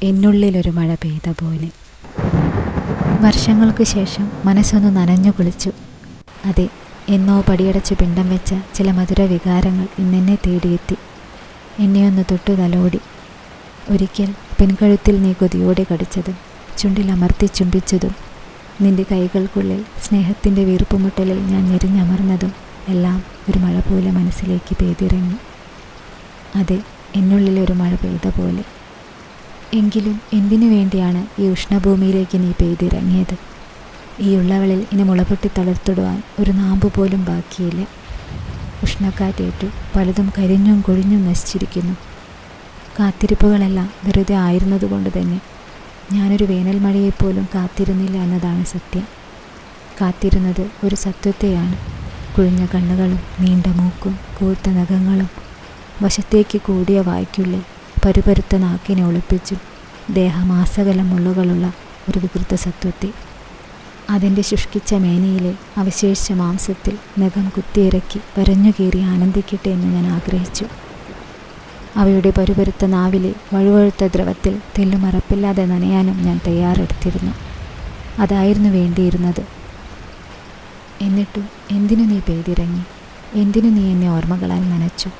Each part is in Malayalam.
എന്നുള്ളിലൊരു മഴ പെയ്ത പോലെ. വർഷങ്ങൾക്കു ശേഷം മനസ്സൊന്ന് നനഞ്ഞു കുളിച്ചു. അതെ, എന്നോ പടിയടച്ച് പിണ്ടം വെച്ച ചില മധുര വികാരങ്ങൾ ഇന്നെന്നെ തേടിയെത്തി. എന്നെയൊന്ന് തൊട്ടു തലോടി. ഒരിക്കൽ പിൻകഴുത്തിൽ നീ കൊതിയോടെ കടിച്ചതും ചുണ്ടിലമർത്തി ചുംബിച്ചതും നിന്റെ കൈകൾക്കുള്ളിൽ സ്നേഹത്തിൻ്റെ വീർപ്പുമുട്ടലിൽ ഞാൻ ഞെരിഞ്ഞമർന്നതും എല്ലാം ഒരു മഴ പോലെ മനസ്സിലേക്ക് പെയ്തിറങ്ങി. അതെ, എന്നുള്ളിലൊരു മഴ പെയ്ത പോലെ. എങ്കിലും എന്തിനു വേണ്ടിയാണ് ഈ ഉഷ്ണഭൂമിയിലേക്ക് നീ പെയ്തിറങ്ങിയത്? ഈ ഉള്ളവളിൽ ഇനി മുളപൊട്ടി തളർത്തിടുവാൻ ഒരു നാമ്പ് പോലും ബാക്കിയില്ല. ഉഷ്ണക്കാറ്റേറ്റു പലതും കരിഞ്ഞും കൊഴിഞ്ഞും നശിച്ചിരിക്കുന്നു. കാത്തിരിപ്പുകളെല്ലാം വെറുതെ ആയിരുന്നതുകൊണ്ട് തന്നെ ഞാനൊരു വേനൽ മഴയെപ്പോലും കാത്തിരുന്നില്ല എന്നതാണ് സത്യം. കാത്തിരുന്നത് ഒരു സത്വത്തെയാണ്. കുഴിഞ്ഞ കണ്ണുകളും നീണ്ട മൂക്കും കൂർത്ത നഖങ്ങളും വശത്തേക്ക് കൂടിയ വായ്ക്കുള്ളിൽ പരുപരുത്ത നാക്കിനെ ഒളിപ്പിച്ചും ദേഹമാസകലം മുള്ളുകളുള്ള ഒരു വികൃത സത്വത്തെ. അതിൻ്റെ ശുഷ്കിച്ച മേനിയിലെ അവശേഷിച്ച മാംസത്തിൽ നഖം കുത്തിയിറക്കി വരഞ്ഞുകീറി ആനന്ദിക്കട്ടെ എന്ന് ഞാൻ ആഗ്രഹിച്ചു. അവയുടെ പരുപരുത്ത നാവിലെ വഴുവഴുത്ത ദ്രവത്തിൽ തെല്ലുമറപ്പില്ലാതെ നനയാനും ഞാൻ തയ്യാറെടുത്തിരുന്നു. അതായിരുന്നു വേണ്ടിയിരുന്നത്. എന്നിട്ടും എന്തിനു നീ പെയ്തിറങ്ങി? എന്തിനു നീ എന്നെ ഓർമ്മകളാൽ നനച്ചു?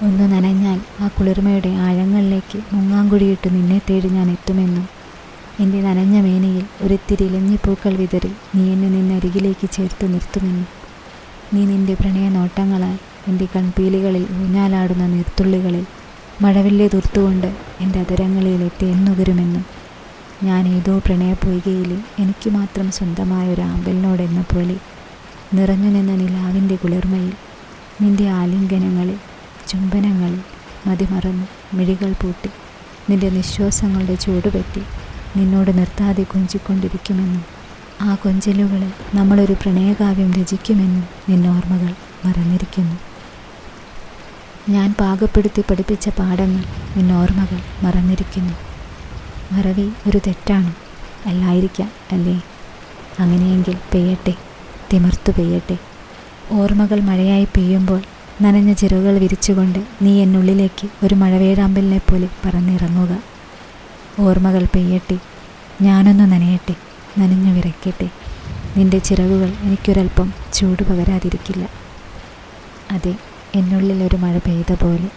ഒന്ന് നനഞ്ഞാൽ ആ കുളിർമയുടെ ആഴങ്ങളിലേക്ക് മുങ്ങാങ്കുഴിയിട്ട് നിന്നെ തേടി ഞാൻ എത്തുമെന്നും എൻ്റെ നനഞ്ഞ മേനയിൽ ഒരിത്തിരി ഇലഞ്ഞിപ്പൂക്കൾ വിതറി നീ എന്നെ നിന്നരികിലേക്ക് ചേർത്ത് നിർത്തുമെന്നും നീ നിൻ്റെ പ്രണയ നോട്ടങ്ങളാൽ എൻ്റെ കൺപീലികളിൽ ഊഞ്ഞാലാടുന്ന നീർത്തുള്ളികളിൽ മഴവില്ലെ തുർത്തുകൊണ്ട് എൻ്റെ അതരങ്ങളിലെത്തി എന്നുകരുമെന്നും ഞാൻ ഏതോ പ്രണയപ്പൊയ്കയിലെ എനിക്ക് മാത്രം സ്വന്തമായ ഒരു ആമ്പലിനോടെന്ന പോലെ നിറഞ്ഞു നിന്ന നിലാവിൻ്റെ കുളിർമയിൽ നിൻ്റെ ആലിംഗനങ്ങളിൽ ചുംബനങ്ങളിൽ മതിമറന്ന് മിഴികൾ പൂട്ടി നിൻ്റെ നിശ്വാസങ്ങളുടെ ചൂടുപറ്റി നിന്നോട് നിർത്താതെ കൊഞ്ചിക്കൊണ്ടിരിക്കുമെന്നും ആ കൊഞ്ചലുകളിൽ നമ്മളൊരു പ്രണയകാവ്യം രചിക്കുമെന്നും നിന്നോർമ്മകൾ മറന്നിരിക്കുന്നു. ഞാൻ പാകപ്പെടുത്തി പഠിപ്പിച്ച പാഠങ്ങൾ നിന്നോർമ്മകൾ മറന്നിരിക്കുന്നു. മറവി ഒരു തെറ്റാണോ? അല്ലായിരിക്കാം, അല്ലേ? അങ്ങനെയെങ്കിൽ പെയ്യട്ടെ, തിമിർത്തു പെയ്യട്ടെ. ഓർമ്മകൾ മഴയായി പെയ്യുമ്പോൾ നനഞ്ഞ ചിറകുകൾ വിരിച്ചുകൊണ്ട് നീ എന്നുള്ളിലേക്ക് ഒരു മഴവേഴാമ്പലിനെ പോലെ പറന്നിറങ്ങുക. ഓർമ്മകൾ പെയ്യട്ടെ, ഞാനൊന്ന് നനയട്ടെ, നനഞ്ഞു വിറയ്ക്കട്ടെ. നിന്റെ ചിറകുകൾ എനിക്കൊരൽപ്പം ചൂട് പകരാതിരിക്കില്ല. അതെ, എന്നുള്ളിലൊരു മഴ പെയ്ത പോലെ.